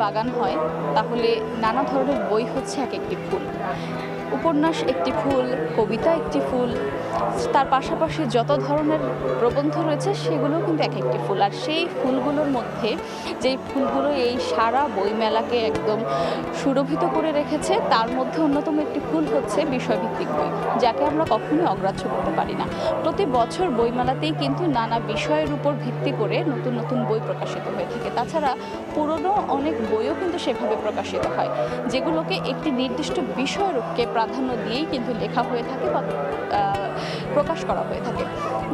বাগান হয় তাহলে নানা ধরনের বই হচ্ছে এক একটি ফুল। উপন্যাস একটি ফুল, কবিতা একটি ফুল, তার পাশাপাশি যত ধরনের প্রবন্ধ রয়েছে সেগুলোও কিন্তু এক একটি ফুল। আর সেই ফুলগুলোর মধ্যে যেই ফুলগুলো এই সারা বইমেলাকে একদম সুরভিত করে রেখেছে তার মধ্যে অন্যতম একটি ফুল হচ্ছে বিষয়ভিত্তিক বই, যাকে আমরা কখনোই অগ্রাহ্য করতে পারি না। প্রতি বছর বইমেলাতেই কিন্তু নানা বিষয়ের উপর ভিত্তি করে নতুন নতুন বই প্রকাশিত হয়ে থাকে। তাছাড়া পুরনো অনেক বইও কিন্তু সেভাবে প্রকাশিত হয়, যেগুলোকে একটি নির্দিষ্ট বিষয়কে প্রাধান্য দিয়েই কিন্তু লেখা হয়ে থাকে বা প্রকাশ করা হয়ে থাকে।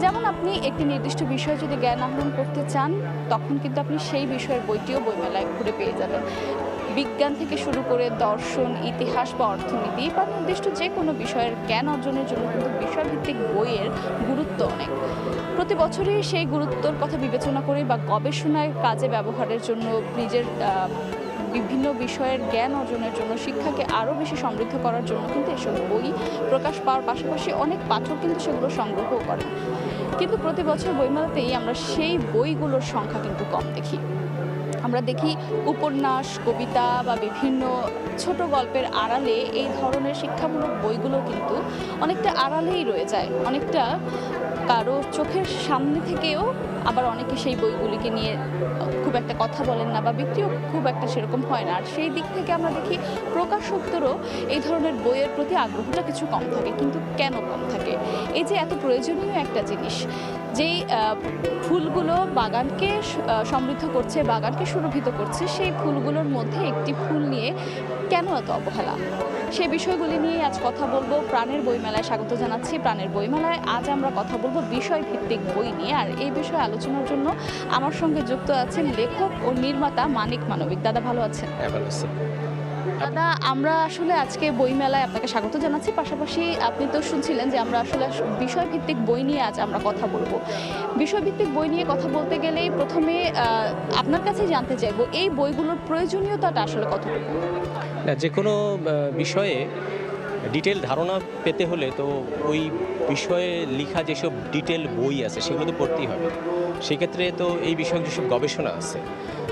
যেমন আপনি একটি নির্দিষ্ট বিষয়ে যদি জ্ঞান আহরণ করতে চান তখন কিন্তু আপনি সেই বিষয়ের বইটিও বইমেলায় ঘুরে পেয়ে যাবেন। বিজ্ঞান থেকে শুরু করে দর্শন, ইতিহাস বা অর্থনীতি বা নির্দিষ্ট যে কোনো বিষয়ের জ্ঞান অর্জনের জন্য কিন্তু বিষয়ভিত্তিক বইয়ের গুরুত্ব অনেক। প্রতি বছরই সেই গুরুত্বর কথা বিবেচনা করে বা গবেষণায় কাজে ব্যবহারের জন্য নিজের বিভিন্ন বিষয়ের জ্ঞান অর্জনের জন্য, শিক্ষাকে আরও বেশি সমৃদ্ধ করার জন্য কিন্তু এসব বই প্রকাশ পাওয়ার পাশাপাশি অনেক পাঠক কিন্তু সেগুলো সংগ্রহও করেন। কিন্তু প্রতি বছর বইমেলাতেই আমরা সেই বইগুলোর সংখ্যা কিন্তু কম দেখি। আমরা দেখি উপন্যাস, কবিতা বা বিভিন্ন ছোট গল্পের আড়ালে এই ধরনের শিক্ষামূলক বইগুলো কিন্তু অনেকটা আড়ালেই রয়ে যায়, অনেকটা কারো চোখের সামনে থেকেও। আবার অনেকে সেই বইগুলিকে নিয়ে খুব একটা কথা বলেন না বা বিক্রিও খুব একটা সেরকম হয় না। আর সেই দিক থেকে আমরা দেখি প্রকাশকদেরও এই ধরনের বইয়ের প্রতি আগ্রহটা কিছু কম থাকে। কিন্তু কেন কম থাকে? এই যে এত প্রয়োজনীয় একটা জিনিস, যেই ফুলগুলো বাগানকে সমৃদ্ধ করছে, বাগানকে সুরভিত করছে, সেই ফুলগুলোর মধ্যে একটি ফুল নিয়ে কেন এত অবহেলা? সেই বিষয়গুলি নিয়ে আজ কথা বলবো। প্রাণের বইমেলায় স্বাগত জানাচ্ছি। প্রাণের বইমেলায় আজ আমরা কথা বলবো বিষয়ভিত্তিক বই নিয়ে। আর এই বিষয়ে আলোচনার জন্য আমার সঙ্গে যুক্ত আছেন লেখক ও নির্মাতা মানিক মানবিক। দাদা ভালো আছেন? দাদা, আমরা আসলে আজকে বইমেলায় আপনাকে স্বাগত জানাচ্ছি। পাশাপাশি আপনি তো শুনছিলেন যে আমরা আসলে বিষয়ভিত্তিক বই নিয়ে আজ আমরা কথা বলবো। বিষয়ভিত্তিক বই নিয়ে কথা বলতে গেলেই প্রথমে আপনার কাছে জানতে চাইবো এই বইগুলোর প্রয়োজনীয়তাটা আসলে কতটুকু? না, যে কোনো বিষয়ে ডিটেল ধারণা পেতে হলে তো ওই বিষয়ে লেখা যেসব ডিটেল বই আছে সেগুলো তো পড়তেই হবে। সেক্ষেত্রে তো এই বিষয়ে যেসব গবেষণা আছে,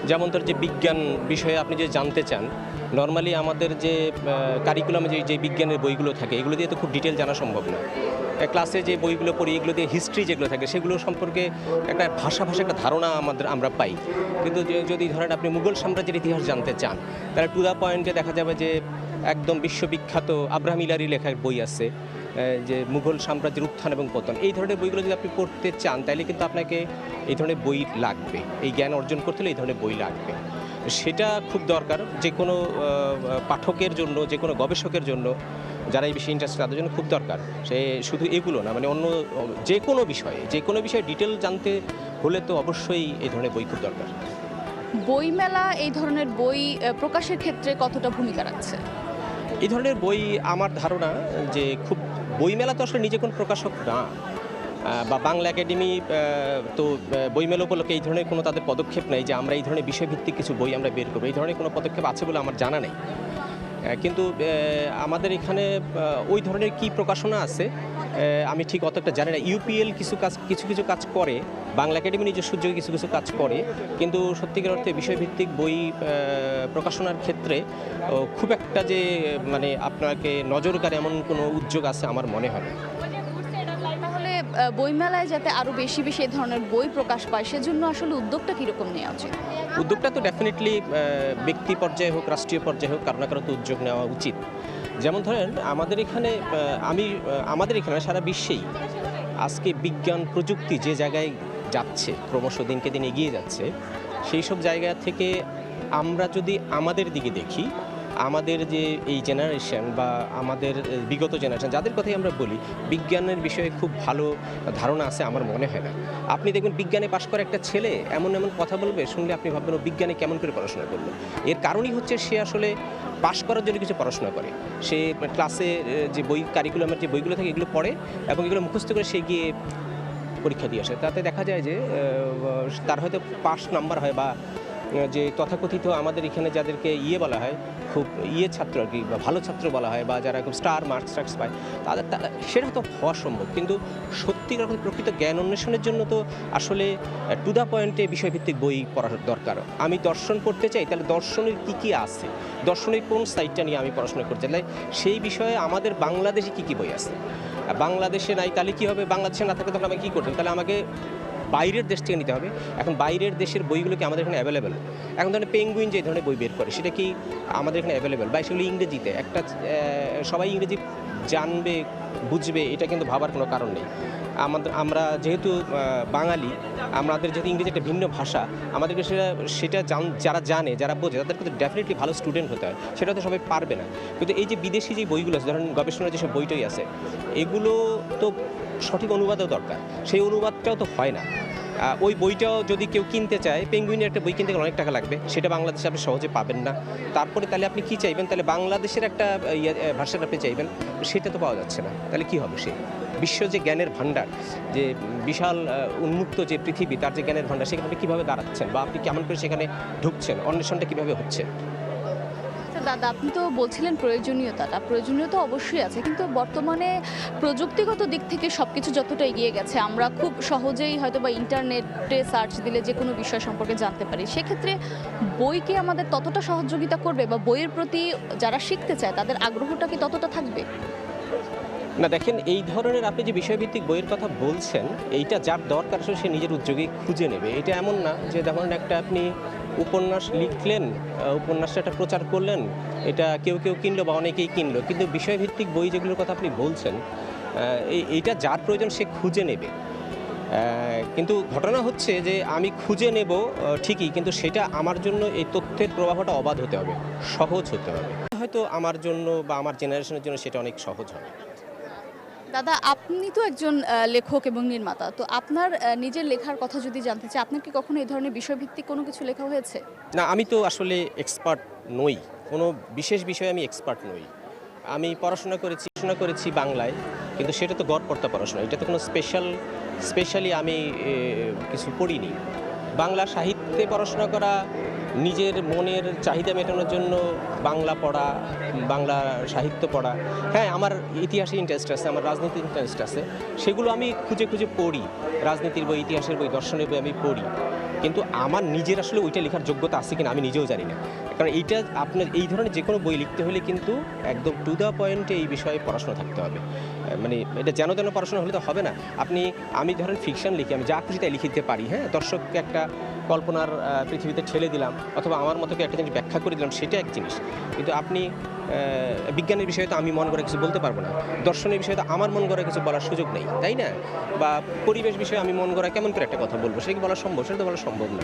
যেমন ধর যে বিজ্ঞান বিষয়ে আপনি যে জানতে চান, নর্মালি আমাদের যে কারিকুলামে যে বিজ্ঞানের বইগুলো থাকে এগুলো দিয়ে তো খুব ডিটেল জানা সম্ভব না। ক্লাসে যে বইগুলো পড়ি এগুলো দিয়ে হিস্ট্রি যেগুলো থাকে সেগুলো সম্পর্কে একটা ভাষা একটা ধারণা আমরা পাই। কিন্তু যদি ধরেন আপনি মুঘল সাম্রাজ্যের ইতিহাস জানতে চান তাহলে টু দ্য পয়েন্টে দেখা যাবে যে একদম বিশ্ববিখ্যাত আব্রাহাম ইলারি লেখার বই আছে, যে মুঘল সাম্রাজ্যের উত্থান এবং পতন। এই ধরনের বইগুলো যদি আপনি পড়তে চান তাহলে কিন্তু আপনাকে এই ধরনের বই লাগবে। এই জ্ঞান অর্জন করতে হলে এই ধরনের বই লাগবে। সেটা খুব দরকার যে কোনো পাঠকের জন্য, যে কোনো গবেষকের জন্য, যারা এই বিষয়ে ইন্টারেস্ট তাদের জন্য খুব দরকার। সে শুধু এগুলো না, মানে অন্য যে কোনো বিষয়ে ডিটেল জানতে হলে তো অবশ্যই এই ধরনের বই খুব দরকার। বইমেলা এই ধরনের বই প্রকাশের ক্ষেত্রে কতটা ভূমিকা রাখছে? এই ধরনের বই আমার ধারণা যে খুব, বইমেলা তো আসলে নিজে কোনো প্রকাশক না, বা বাংলা একাডেমি তো বইমেলা উপলক্ষে এই ধরনের কোনো তাদের পদক্ষেপ নেই যে আমরা এই ধরনের বিষয়ভিত্তিক কিছু বই আমরা বের করবো। এই ধরনের কোনো পদক্ষেপ আছে বলে আমার জানা নেই। কিন্তু আমাদের এখানে ওই ধরনের কি প্রকাশনা আছে আমি ঠিক অতটা জানি না। ইউপিএল কিছু কাজ করে, বাংলা একাডেমি নিজস্ব উদ্যোগে কিছু কাজ করে, কিন্তু সত্যিকার অর্থে বিষয়ভিত্তিক বই প্রকাশনার ক্ষেত্রে খুব একটা যে মানে আপনাকে নজর কাড়ে এমন কোনো উদ্যোগ আছে আমার মনে হয় না। তাহলে বইমেলায় যাতে আরও বেশি এই ধরনের বই প্রকাশ পায় সেজন্য আসলে উদ্যোগটা কীরকম নেওয়া উচিত? উদ্যোগটা তো ডেফিনেটলি ব্যক্তি পর্যায়ে হোক, রাষ্ট্রীয় পর্যায়ে হোক, কারো না কারো তো উদ্যোগ নেওয়া উচিত। যেমন ধরেন আমাদের এখানে সারা বিশ্বেই আজকে বিজ্ঞান প্রযুক্তি যে জায়গায় যাচ্ছে, ক্রমশ দিনকে দিন এগিয়ে যাচ্ছে, সেই সব জায়গা থেকে আমরা যদি আমাদের দিকে দেখি, আমাদের যে এই জেনারেশন বা আমাদের বিগত জেনারেশন যাদের কথাই আমরা বলি, বিজ্ঞানের বিষয়ে খুব ভালো ধারণা আছে আমার মনে হয় না। আপনি দেখবেন বিজ্ঞানে পাশ করা একটা ছেলে এমন কথা বলবে, শুনলে আপনি ভাববেন ও বিজ্ঞানে কেমন করে পড়াশোনা করলো। এর কারণই হচ্ছে সে আসলে পাশ করার জন্য কিছু পড়াশোনা করে। সে ক্লাসে যে কারিকুলামের যে বইগুলো থাকে এগুলো পড়ে এবং এগুলো মুখস্থ করে সে গিয়ে পরীক্ষা দিয়ে আসে। তাতে দেখা যায় যে তার হয়তো পাস নাম্বার হয় বা যে তথাকথিত আমাদের এখানে যাদেরকে বলা হয়, খুব ছাত্র আর কি, বা ভালো ছাত্র বলা হয়, বা যারা খুব স্টার মার্কস পায়, সেটা তো হওয়া সম্ভব, কিন্তু সত্যিকার প্রকৃত জ্ঞান অন্বেষণের জন্য তো আসলে টু দ্য পয়েন্টে বিষয়ভিত্তিক বই পড়ার দরকার। আমি দর্শন পড়তে চাই, তাহলে দর্শনের কী আছে, দর্শনের কোন সাইডটা নিয়ে আমি পড়াশোনা করতে চাই, সেই বিষয়ে আমাদের বাংলাদেশে কী বই আছে। বাংলাদেশে নাই, তাহলে কী হবে? বাংলাদেশে না থাকলে তখন আমাকে কী করতে হবে? তাহলে আমাকে বাইরের দেশ থেকে নিতে হবে। এখন বাইরের দেশের বইগুলো কি আমাদের এখানে অ্যাভেলেবেল? এখন ধরনের পেঙ্গুইন যে ধরনের বই বের করে, সেটা কি আমাদের এখানে অ্যাভেলেবেল? বা সেগুলো ইংরেজিতে, একটা সবাই ইংরেজি জানবে বুঝবে, এটা কিন্তু ভাবার কোনো কারণ নেই। আমরা যেহেতু বাঙালি, আমাদের যেহেতু ইংরেজি একটা ভিন্ন ভাষা, আমাদেরকে সেটা যারা জানে, যারা বোঝে, তাদেরকে তো ডেফিনেটলি ভালো স্টুডেন্ট হতে হয়। সেটা তো সবাই পারবে না। কিন্তু এই যে বিদেশি যে বইগুলো আছে, ধরেন গবেষণার যেসব বইটই আছে, এগুলো তো সঠিক অনুবাদও দরকার, সেই অনুবাদটাও তো হয় না। ওই বইটাও যদি কেউ কিনতে চায়, পেঙ্গুইনের একটা বই কিনতে গেলে অনেক টাকা লাগবে, সেটা বাংলাদেশে আপনি সহজে পাবেন না। তারপরে তাহলে আপনি কি চাইবেন? তাহলে বাংলাদেশের একটা ভাষা আপনি চাইবেন, সেটা তো পাওয়া যাচ্ছে না। তাহলে কি হবে? সেই বিশ্ব যে জ্ঞানের ভাণ্ডার, যে বিশাল উন্মুক্ত যে পৃথিবী, তার যে জ্ঞানের ভাণ্ডার, সেখানে আপনি কীভাবে দাঁড়াচ্ছেন, বা আপনি কেমন করে সেখানে ঢুকছেন, অন্বেষণটা কীভাবে হচ্ছে? দাদা, আপনি তো বলছিলেন প্রয়োজনীয়তা অবশ্যই আছে, কিন্তু বর্তমানে প্রযুক্তিগত দিক থেকে সব কিছু যতটা এগিয়ে গেছে, আমরা খুব সহজেই হয়তো বা ইন্টারনেটে সার্চ দিলে যে কোনো বিষয় সম্পর্কে জানতে পারি। সেক্ষেত্রে বই কি আমাদের ততটা সহযোগিতা করবে, বা বইয়ের প্রতি যারা শিখতে চায় তাদের আগ্রহটা কি ততটা থাকবে? না, দেখেন, এই ধরনের আপনি যে বিষয়ভিত্তিক বইয়ের কথা বলছেন, এইটা যার দরকার আসলে সে নিজের উদ্যোগে খুঁজে নেবে। এটা এমন না যে ধরুন একটা আপনি উপন্যাস লিখলেন, উপন্যাসটা একটা প্রচার করলেন, এটা কেউ কিনলো বা অনেকেই কিনলো, কিন্তু বিষয়ভিত্তিক বই যেগুলোর কথা আপনি বলছেন, এইটা যার প্রয়োজন সে খুঁজে নেবে। কিন্তু ঘটনা হচ্ছে যে আমি খুঁজে নেব ঠিকই, কিন্তু সেটা আমার জন্য এই তথ্যের প্রবাহটা অবাধ হতে হবে, সহজ হতে হবে। হয়তো আমার জন্য বা আমার জেনারেশনের জন্য সেটা অনেক সহজ হবে। দাদা, আপনি তো একজন লেখক এবং নির্মাতা, তো আপনার নিজের লেখার কথা যদি জানতে চাই, আপনার কি কখনো এই ধরনের বিষয়ভিত্তিক কোনো কিছু লেখা হয়েছে? না, আমি তো আসলে এক্সপার্ট নই, কোনো বিশেষ বিষয়ে আমি এক্সপার্ট নই। আমি পড়াশোনা করেছি বাংলায়, কিন্তু সেটা তো গড়পড়তা পড়াশোনা, এটা তো কোনো স্পেশালি আমি কিছু পড়িনি। বাংলা সাহিত্যে পড়াশোনা করা, নিজের মনের চাহিদা মেটানোর জন্য বাংলা পড়া, বাংলা সাহিত্য পড়া। হ্যাঁ, আমার ইতিহাসে ইন্টারেস্ট আছে, আমার রাজনীতির ইন্টারেস্ট আছে, সেগুলো আমি খুঁজে পড়ি। রাজনীতির বই, ইতিহাসের বই, দর্শনের বই আমি পড়ি, কিন্তু আমার নিজের আসলে ওইটা লেখার যোগ্যতা আছে কিনা আমি নিজেও জানি না। কারণ এইটা আপনার এই ধরনের যে কোনো বই লিখতে হলে কিন্তু একদম টু দ্য পয়েন্টে এই বিষয়ে পড়াশোনা থাকতে হবে। মানে এটা যেন পড়াশোনা হলে তো হবে না। আমি ধরেন ফিকশন লিখি, আমি যা খুশি তাই লিখে দিতে পারি, হ্যাঁ, দর্শককে একটা কল্পনার পৃথিবীতে ঠেলে দিলাম, অথবা আমার মতো একটা জিনিস ব্যাখ্যা করে দিলাম, সেটা এক জিনিস। কিন্তু আপনি বিজ্ঞানের বিষয়ে তো আমি মন করে কিছু বলতে পারবো না, দর্শনের বিষয়ে তো আমার মন করে কিছু বলার সুযোগ নেই, তাই না? বা পরিবেশ বিষয়ে আমি মন করা কেমন করে একটা কথা বলবো, সেটা কি বলা সম্ভব? সেটা তো বলা সম্ভব না।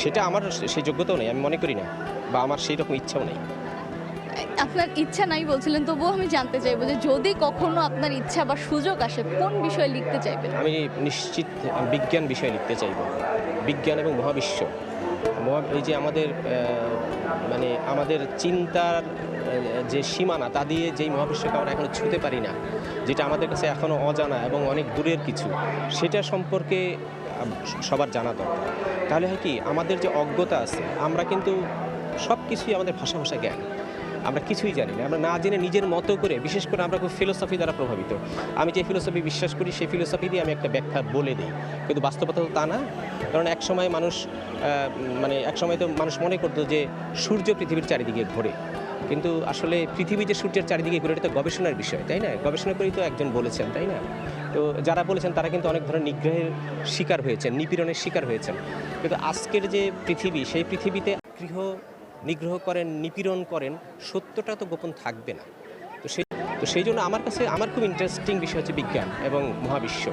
সেটা আমার সেই যোগ্যতাও নেই, আমি মনে করি না, বা আমার সেই রকম ইচ্ছাও নেই। আপনার ইচ্ছা নাই বলছিলেন, তবুও আমি জানতে চাইবো যে যদি কখনো আপনার ইচ্ছা বা সুযোগ আসে, কোন বিষয়ে লিখতে চাইবেন? আমি নিশ্চিত বিজ্ঞান বিষয়ে লিখতে চাইব, বিজ্ঞান এবং মহাবিশ্ব। এই যে আমাদের মানে আমাদের চিন্তার যে সীমানা, তা দিয়ে যেই মহাবিশ্বকে আমরা এখনও ছুঁতে পারি না, যেটা আমাদের কাছে এখনও অজানা এবং অনেক দূরের কিছু, সেটা সম্পর্কে সবার জানা দরকার। তাহলে হয় কি, আমাদের যে অজ্ঞতা আছে, আমরা কিন্তু সব কিছুই আমাদের ভাষা জ্ঞান, আমরা কিছুই জানি না, আমরা না জেনে নিজের মতো করে, বিশেষ করে আমরা খুব ফিলোসফি দ্বারা প্রভাবিত। আমি যে ফিলোসফি বিশ্বাস করি, সেই ফিলোসফি দিয়ে আমি একটা ব্যাখ্যা বলে দিই, কিন্তু বাস্তবতা তো তা না। কারণ এক সময় তো মানুষ মনে করতো যে সূর্য পৃথিবীর চারিদিকে ঘোরে, কিন্তু আসলে পৃথিবী যে সূর্যের চারিদিকে ঘুরে, এটা তো গবেষণার বিষয়, তাই না? গবেষণা করেই তো একজন বলেছেন, তাই না? তো যারা বলেছেন তারা কিন্তু অনেক ধরনের নিগ্রহের শিকার হয়েছেন, নিপীড়নের শিকার হয়েছেন। কিন্তু আজকের যে পৃথিবী, সেই পৃথিবীতে নিগ্রহ করেন, নিপীড়ন করেন, সত্যটা তো গোপন থাকবে না। তো সেই জন্য আমার খুব ইন্টারেস্টিং বিষয় হচ্ছে বিজ্ঞান এবং মহাবিশ্ব,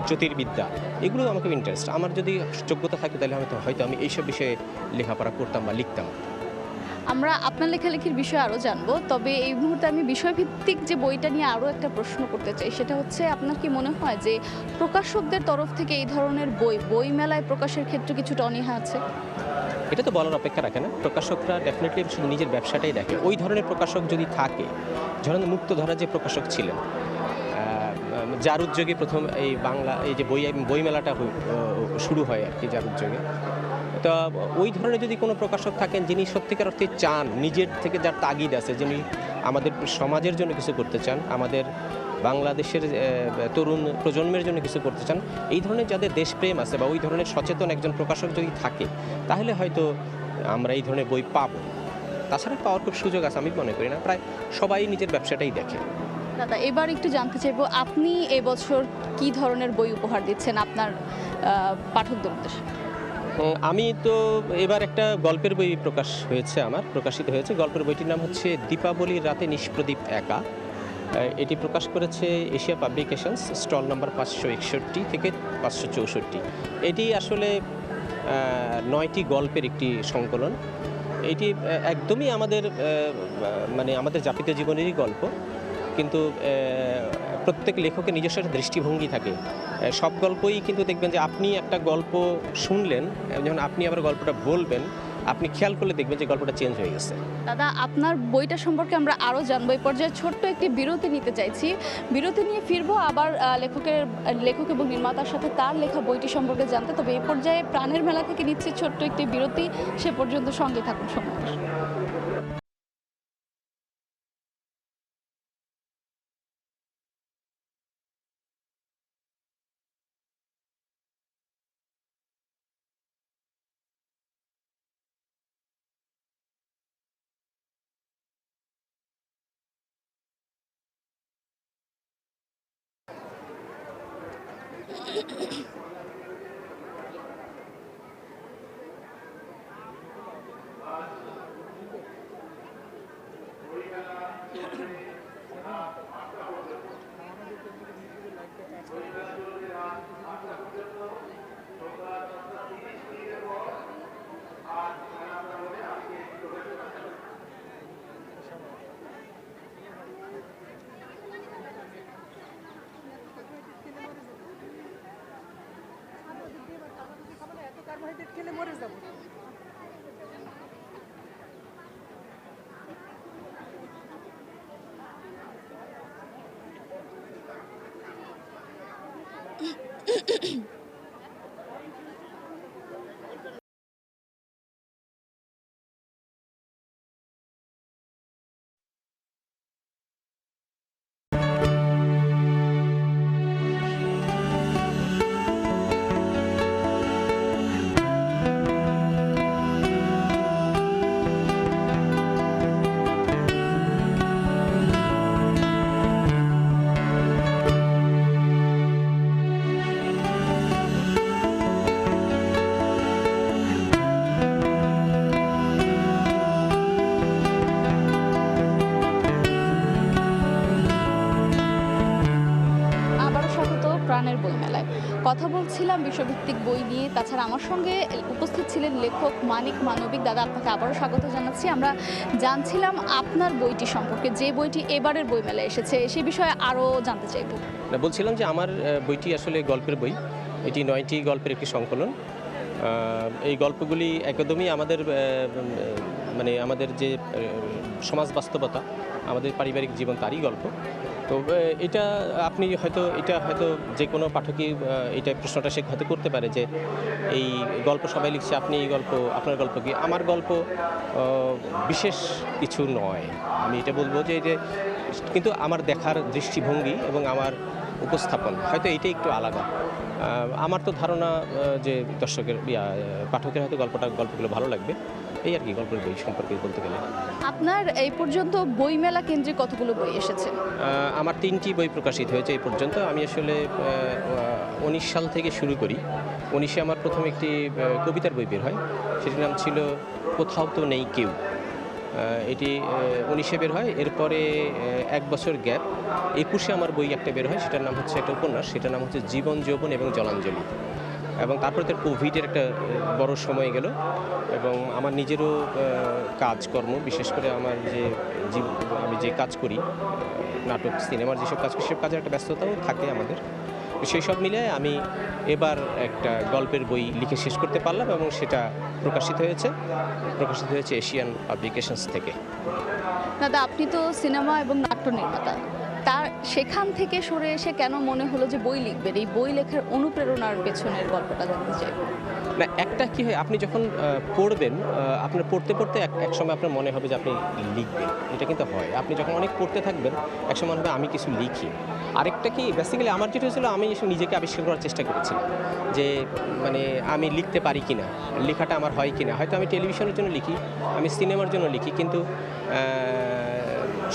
জ্যোতির্বিদ্যা, এগুলো আমার খুব ইন্টারেস্ট। আমার যদি যোগ্যতা থাকে, তাহলে হয়তো আমি এইসব বিষয়ে লেখাপড়া করতাম বা লিখতাম। আমরা আপনার লেখালেখির বিষয়ে আরও জানবো, তবে এই মুহূর্তে আমি বিষয়ভিত্তিক যে বইটা নিয়ে আরও একটা প্রশ্ন করতে চাই। সেটা হচ্ছে, আপনার কি মনে হয় যে প্রকাশকদের তরফ থেকে এই ধরনের বই মেলায় প্রকাশের ক্ষেত্রে কিছুটা অনীহা আছে? এটা তো বলার অপেক্ষা রাখে না। প্রকাশকরা ডেফিনেটলি শুধু নিজের ব্যবসাটাই দেখে। ওই ধরনের প্রকাশক যদি থাকে, ধরেন মুক্তধারা যে প্রকাশক ছিলেন, যার উদ্যোগে প্রথম এই যে বইমেলাটা শুরু হয় আর কি, যার উদ্যোগে, তা ওই ধরনের যদি কোনো প্রকাশক থাকেন যিনি সত্যিকার অর্থে চান, নিজের থেকে যার তাগিদ আছে, যিনি আমাদের সমাজের জন্য কিছু করতে চান, আমাদের বাংলাদেশের তরুণ প্রজন্মের জন্য কিছু করতে চান, এই ধরনের যাদের দেশপ্রেম আছে বা ওই ধরনের সচেতন একজন প্রকাশক যদি থাকে, তাহলে হয়তো আমরা এই ধরনের বই পাবো। তাছাড়া পাওয়ার খুব সুযোগ আছে আমি মনে করি না, প্রায় সবাই নিজের ব্যবসাটাই দেখে। দাদা, এবার একটু জানতে চাইবো, আপনি এবছর কি ধরনের বই উপহার দিচ্ছেন আপনার পাঠকদের উদ্দেশ্যে? আমি তো এবার একটা গল্পের বই প্রকাশিত হয়েছে। গল্পের বইটির নাম হচ্ছে দীপাবলির রাতে নিষ্প্রদীপ একা। এটি প্রকাশ করেছে এশিয়া পাবলিকেশনস, স্টল নাম্বার 561 থেকে 564। এটি আসলে 9টি গল্পের একটি সংকলন। এটি একদমই আমাদের মানে আমাদের যাপিত জীবনেরই গল্প, কিন্তু প্রত্যেক লেখকের নিজস্ব একটা দৃষ্টিভঙ্গি থাকে। সব গল্পই কিন্তু দেখবেন যে আপনি একটা গল্প শুনলেন, যখন আপনি আবার গল্পটা বলবেন, আপনি খেয়াল করলে দেখবেন যে গল্পটা চেঞ্জ হয়ে গেছে। দাদা, আপনার বইটা সম্পর্কে আমরা আরও জানবো। এই পর্যায়ে ছোট্ট একটি বিরতি নিতে চাইছি। বিরতি নিয়ে ফিরবো আবার লেখক এবং নির্মাতার সাথে তার লেখা বইটি সম্পর্কে জানতে। তবে এই পর্যায়ে প্রাণের মেলা থেকে নিচ্ছি ছোট্ট একটি বিরতি। সে পর্যন্ত সঙ্গে থাকুন সময়। খেলে মরে যাবো। প্রাণের বইমেলায় কথা বলছিলাম বিশ্বভিত্তিক বই নিয়ে। তাছাড়া আমার সঙ্গে উপস্থিত ছিলেন লেখক মানিক মানবিক। দাদা, আপনাকে আবারও স্বাগত জানাচ্ছি। আমরা জানছিলাম আপনার বইটি সম্পর্কে, যে বইটি এবারের বইমেলায় এসেছে সে বিষয়ে আরও জানতে চাইব। বলছিলাম যে আমার বইটি আসলে গল্পের বই। এটি 9টি গল্পের একটি সংকলন। এই গল্পগুলি একদমই আমাদের মানে আমাদের যে সমাজ বাস্তবতা, আমাদের পারিবারিক জীবন, তারই গল্প। তো এটা হয়তো যে কোনো পাঠকই এটা প্রশ্নটা সে হয়তো করতে পারে যে এই গল্প সবাই লিখছে, আপনার গল্প কি? আমার গল্প বিশেষ কিছু নয়, আমি এটা বলবো যে কিন্তু আমার দেখার দৃষ্টিভঙ্গি এবং আমার উপস্থাপন হয়তো এইটাই একটু আলাদা। আমার তো ধারণা যে পাঠকের হয়তো গল্পগুলো ভালো লাগবে, এই আর কি গল্পের বই সম্পর্কে বলতে গেলে। আপনার এই পর্যন্ত বইমেলা কেন্দ্রে কতগুলো বই এসেছে? আমার 3টি বই প্রকাশিত হয়েছে এই পর্যন্ত। আমি আসলে 19 সাল থেকে শুরু করি। 19-এ আমার প্রথম একটি কবিতার বই বের হয়, সেটির নাম ছিল কোথাও তো নেই কেউ। এটি 19-এ বের হয়। এরপরে 1 বছর গ্যাপ, 21-এ আমার বই একটা বের হয়, সেটার নাম হচ্ছে একটা উপন্যাস, সেটার নাম হচ্ছে জীবন যৌবন এবং জলাঞ্জলি। এবং তারপরে তো কোভিডের একটা বড় সময় গেল এবং আমার নিজেরও কাজকর্ম, বিশেষ করে আমি যে কাজ করি, নাটক সিনেমার যেসব কাজ করি, সেসব কাজের একটা ব্যস্ততাও থাকে আমাদের। সেই সব মিলে আমি এবার একটা গল্পের বই লিখে শেষ করতে পারলাম এবং সেটা প্রকাশিত হয়েছে এশিয়ান পাবলিকেশনস থেকে। দাদা, আপনি তো সিনেমা এবং নাট্য নির্মাতা, সেখান থেকে সরে এসে কেন মনে হলো যে বই লিখবেন? এই বই লেখার অনুপ্রেরণার পেছনের গল্পটা জানতে চাই। না, একটা কি হয়, আপনি যখন পড়বেন, আপনার পড়তে পড়তে এক সময় আপনার মনে হবে যে আপনি লিখবেন। এটা কিন্তু হয়, আপনি যখন অনেক পড়তে থাকবেন এক সময় মনে হবে আমি কিছু লিখি। আরেকটা কি, বেসিক্যালি আমার যেটা হয়েছিল, আমি এসে নিজেকে আবিষ্কার করার চেষ্টা করেছিলাম যে মানে আমি লিখতে পারি কিনা, লেখাটা আমার হয় কিনা। হয়তো আমি টেলিভিশনের জন্য লিখি, আমি সিনেমার জন্য লিখি, কিন্তু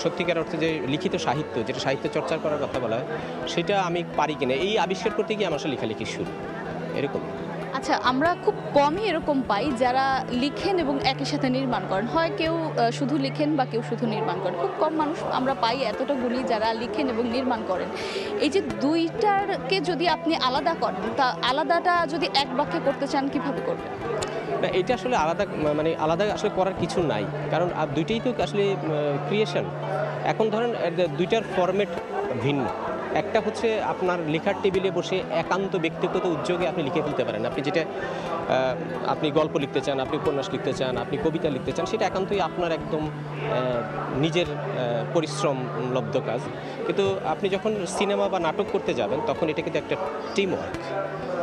সত্যিকার অর্থে যে লিখিত সাহিত্য, যেটা সাহিত্য চর্চা করার কথা বলা হয়, সেটা আমি পারি কিনা, এই আবিষ্কার করতে গিয়ে আমার আসলে লেখালেখি শুরু এরকম। আচ্ছা, আমরা খুব কমই এরকম পাই যারা লিখেন এবং একই সাথে নির্মাণ করেন। হয় কেউ শুধু লিখেন বা কেউ শুধু নির্মাণ করেন। খুব কম মানুষ আমরা পাই এতটা গুণী যারা লিখেন এবং নির্মাণ করেন। এই যে দুইটারকে যদি আপনি আলাদা করেন, তা আলাদাটা যদি এক বাক্যে করতে চান কিভাবে করবেন? না, এটা আসলে আলাদা, মানে আলাদা আসলে করার কিছু নাই, কারণ দুইটাই তো আসলে ক্রিয়েশন। এখন ধরেন দুইটার ফরম্যাট ভিন্ন। একটা হচ্ছে আপনার লেখার টেবিলে বসে একান্ত ব্যক্তিগত উদ্যোগে আপনি লিখে ফেলতে পারেন। আপনি যেটা আপনি গল্প লিখতে চান, আপনি উপন্যাস লিখতে চান, আপনি কবিতা লিখতে চান, সেটা একান্তই আপনার একদম নিজের পরিশ্রম লব্ধ কাজ। কিন্তু আপনি যখন সিনেমা বা নাটক করতে যাবেন তখন এটা কিন্তু একটা টিম ওয়ার্ক।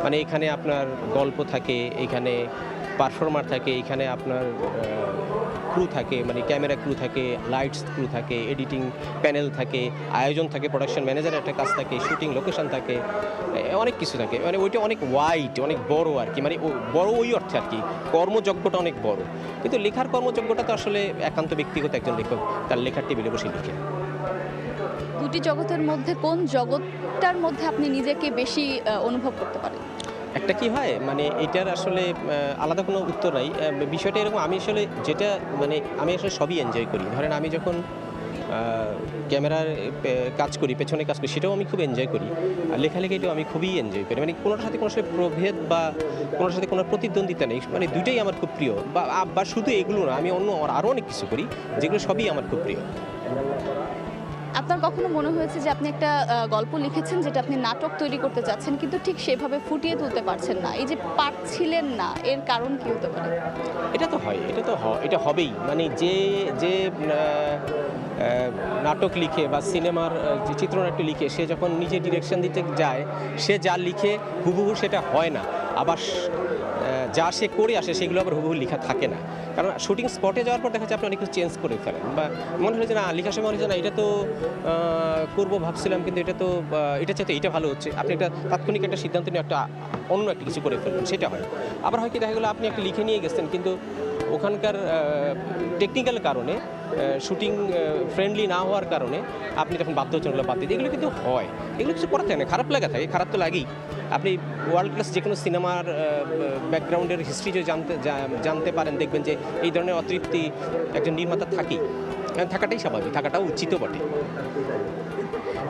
মানে এখানে আপনার গল্প থাকে, এখানে পারফর্মার থাকে, এখানে আপনার ক্রু থাকে, মানে ক্যামেরা ক্রু থাকে, লাইটস ক্রু থাকে, এডিটিং প্যানেল থাকে, আয়োজন থাকে, প্রোডাকশন ম্যানেজারের একটা কাজ থাকে, শুটিং লোকেশন থাকে, অনেক কিছু থাকে। মানে ওইটা অনেক ওয়াইড, অনেক বড় আর কি, মানে বড় ওই অর্থে আর কি, কর্মযজ্ঞটা অনেক বড়। কিন্তু লেখার কর্মযজ্ঞটা তো আসলে একান্ত ব্যক্তিগত, একজন লেখক তার লেখার টেবিলে বসে লিখে। দুটি জগতের মধ্যে কোন জগৎটার মধ্যে আপনি নিজেকে বেশি অনুভব করতে পারেন? একটা কি হয়, মানে এটার আসলে আলাদা কোনো উত্তর নাই। বিষয়টা এরকম, আমি আসলে যেটা মানে আমি আসলে সবই এনজয় করি। ধরেন আমি যখন ক্যামেরার কাজ করি, পেছনে কাজ করি, সেটাও আমি খুব এনজয় করি। আর লেখালেখিটাও আমি খুবই এনজয় করি। মানে কোনোটার সাথে কোনো আসলে প্রভেদ বা কোনোটার সাথে কোনো প্রতিদ্বন্দ্বিতা নেই। মানে দুইটাই আমার খুব প্রিয়। বা শুধু এগুলো না, আমি অন্য আরও অনেক কিছু করি যেগুলো সবই আমার খুব প্রিয়। আপনার কখনো মনে হয়েছে যে আপনি একটা গল্প লিখেছেন যেটা আপনি নাটক তৈরি করতে যাচ্ছেন কিন্তু ঠিক সেভাবে ফুটিয়ে তুলতে পারছেন না? এই যে পারছিলেন না, এর কারণ কি হতে পারে? এটা তো হয়, এটা হবেই। মানে যে যে নাটক লিখে বা সিনেমার যে চিত্রনাট্য লিখে, সে যখন নিজে ডিরেকশন দিতে যায়, সে যা লিখে হুবহু সেটা হয় না। আবার যা সে করে আসে সেগুলো আবার হুবহু লেখা থাকে না। কারণ শুটিং স্পটে যাওয়ার পর দেখা যাচ্ছে আপনি অনেক কিছু চেঞ্জ করে ফেলেন, বা মনে হচ্ছে না, লেখার সময় মনে হচ্ছে না এটা তো করবো ভাবছিলাম, কিন্তু এটা তো এটা চাইতে এটা ভালো হচ্ছে। আপনি একটা তাৎক্ষণিক একটা সিদ্ধান্ত নিয়ে অন্য একটা কিছু করে ফেলবেন, সেটা হয়। আবার হয় কি, দেখা গেলো আপনি একটা লিখে নিয়ে গেছেন, কিন্তু ওখানকার টেকনিক্যাল কারণে, শুটিং ফ্রেন্ডলি না হওয়ার কারণে আপনি তখন বাধ্য হচ্ছেন ওগুলো বাদ দিতে। এগুলো কিন্তু হয়, এগুলো কিছু করা থাকে না, খারাপ লাগা থাকে, খারাপ তো লাগেই। আপনি ওয়ার্ল্ড ক্লাস যে কোনো সিনেমার ব্যাকগ্রাউন্ডের হিস্ট্রি যদি জানতে পারেন, দেখবেন যে এই ধরনের অতৃপ্তি একজন নির্মাতা থাকাটাই স্বাভাবিক, থাকাটাও উচিতও বটে।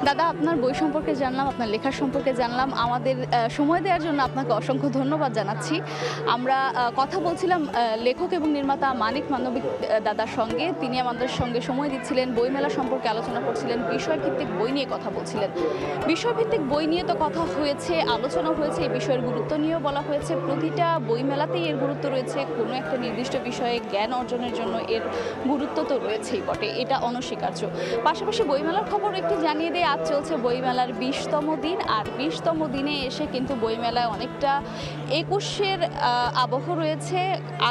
দাদা, আপনার বই সম্পর্কে জানলাম, আপনার লেখার সম্পর্কে জানলাম। আমাদের সময় দেওয়ার জন্য আপনাকে অসংখ্য ধন্যবাদ জানাচ্ছি। আমরা কথা বলছিলাম লেখক এবং নির্মাতা মানিক মানবিক দাদার সঙ্গে। তিনি আমাদের সঙ্গে সময় দিচ্ছিলেন, বইমেলা সম্পর্কে আলোচনা করছিলেন, বিষয়ভিত্তিক বই নিয়ে কথা বলছিলেন। বিষয়ভিত্তিক বই নিয়ে তো কথা হয়েছে, আলোচনা হয়েছে, এই বিষয়ের গুরুত্ব নিয়েও বলা হয়েছে। প্রতিটা বইমেলাতেই এর গুরুত্ব রয়েছে, কোনো একটা নির্দিষ্ট বিষয়ে জ্ঞান অর্জনের জন্য এর গুরুত্ব তো রয়েছেই বটে, এটা অনস্বীকার্য। পাশাপাশি বইমেলার খবর একটু জানিয়ে দিয়ে, আজ চলছে বইমেলার 20তম দিন। আর 20তম দিনে এসে কিন্তু বইমেলায় অনেকটা 21-এর আবহ রয়েছে।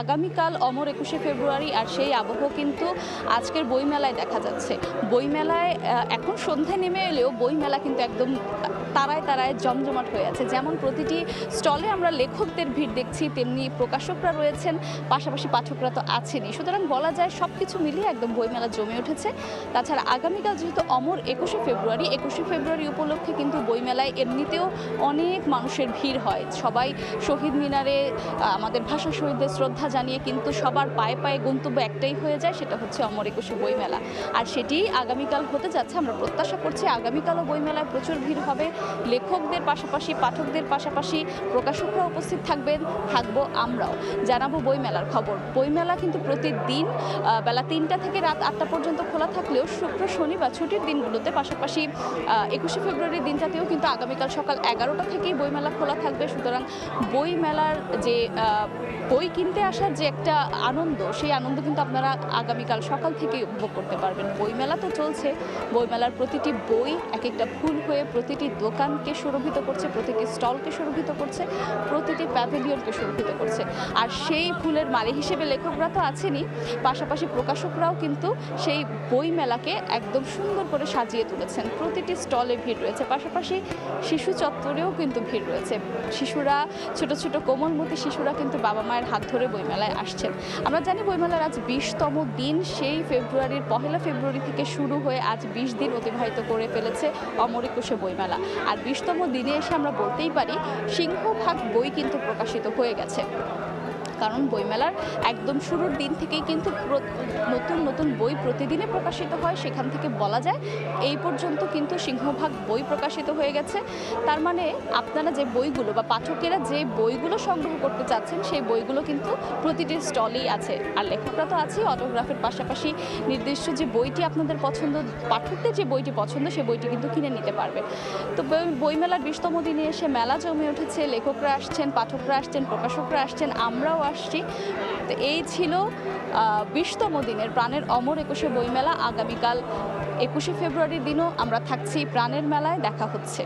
আগামীকাল অমর 21শে ফেব্রুয়ারি, আর সেই আবহ কিন্তু আজকের বইমেলায় দেখা যাচ্ছে। বইমেলায় এখন সন্ধ্যা নেমে এলেও বইমেলা কিন্তু একদম তারায় তারায় জমজমাট হয়ে আছে। যেমন প্রতিটি স্টলে আমরা লেখকদের ভিড় দেখছি, তেমনি প্রকাশকরা রয়েছেন, পাশাপাশি পাঠকরা তো আছেনই। সুতরাং বলা যায় সব কিছু মিলিয়ে একদম বইমেলা জমে উঠেছে। তাছাড়া আগামীকাল যেহেতু অমর 21শে ফেব্রুয়ারি, 21শে ফেব্রুয়ারি উপলক্ষে কিন্তু বইমেলায় এমনিতেও অনেক মানুষের ভিড় হয়। সবাই শহীদ মিনারে আমাদের ভাষা শহীদদের শ্রদ্ধা জানিয়ে কিন্তু সবার পায়ে পায়ে গন্তব্য একটাই হয়ে যায়, সেটা হচ্ছে অমর 21শে বইমেলা। আর সেটি আগামীকাল হতে যাচ্ছে। আমরা প্রত্যাশা করছি আগামীকালও বইমেলায় প্রচুর ভিড় হবে। লেখকদের পাশাপাশি পাঠকদের পাশাপাশি প্রকাশকরা উপস্থিত থাকবো আমরাও। জানাবো বইমেলার খবর। বইমেলা কিন্তু প্রতিদিন বেলা 3টা থেকে রাত 8টা পর্যন্ত খোলা থাকলেও শুক্র শনি বা ছুটির দিনগুলোতে পাশাপাশি 21শে ফেব্রুয়ারির দিনটাতেও কিন্তু আগামীকাল সকাল 11টা থেকেই বইমেলা খোলা থাকবে। সুতরাং বইমেলার যে বই কিনতে আসার যে একটা আনন্দ, সেই আনন্দ কিন্তু আপনারা আগামীকাল সকাল থেকে উপভোগ করতে পারবেন। বইমেলা তো চলছে, বইমেলার প্রতিটি বই এক একটা ফুল হয়ে প্রতিটি দোকানকে সুরভিত করছে, প্রতিটি স্টলকে সুরভিত করছে, প্রতিটি প্যাভিলিয়নকে সুরভিত করছে। আর সেই ফুলের মালি হিসেবে লেখকরা তো আছেনই, পাশাপাশি প্রকাশকরাও কিন্তু সেই বইমেলাকে একদম সুন্দর করে সাজিয়ে তুলেছেন। প্রতিটি স্টলে ভিড় রয়েছে, পাশাপাশি শিশু চত্বরেও কিন্তু ভিড় রয়েছে। শিশুরা, ছোট ছোট কোমলমতি শিশুরা কিন্তু বাবা মায়ের হাত ধরে বইমেলায় আসছেন। আমরা জানি বইমেলার আজ 20তম দিন। সেই ফেব্রুয়ারির 1 ফেব্রুয়ারি থেকে শুরু হয়ে আজ 20 দিন অতিবাহিত করে ফেলেছে অমর একুশে বইমেলা। আর 20তম দিনে এসে আমরা বলতেই পারি সিংহভাগ বই কিন্তু প্রকাশিত হয়ে গেছে। কারণ বইমেলার একদম শুরুর দিন থেকেই কিন্তু নতুন নতুন বই প্রতিদিনে প্রকাশিত হয়। সেখান থেকে বলা যায় এই পর্যন্ত কিন্তু সিংহভাগ বই প্রকাশিত হয়ে গেছে। তার মানে আপনারা যে বইগুলো বা পাঠকেরা যে বইগুলো সংগ্রহ করতে চাচ্ছেন সেই বইগুলো কিন্তু প্রতিটি স্টলেই আছে। আর লেখকরা তো আছেই, অটোগ্রাফের পাশাপাশি নির্দিষ্ট যে বইটি আপনাদের পছন্দ, পাঠকদের যে বইটি পছন্দ সেই বইটি কিন্তু কিনে নিতে পারবে। তো বইমেলার 20তম দিনে এসে মেলা জমে উঠেছে। লেখকরা আসছেন, পাঠকরা আসছেন, প্রকাশকরা আসছেন, আমরাও আসছি। তো এই ছিল 20তম দিনের প্রাণের অমর একুশে বইমেলা। আগামীকাল 21শে ফেব্রুয়ারির দিনও আমরা থাকছি প্রাণের মেলায়। দেখা হচ্ছে।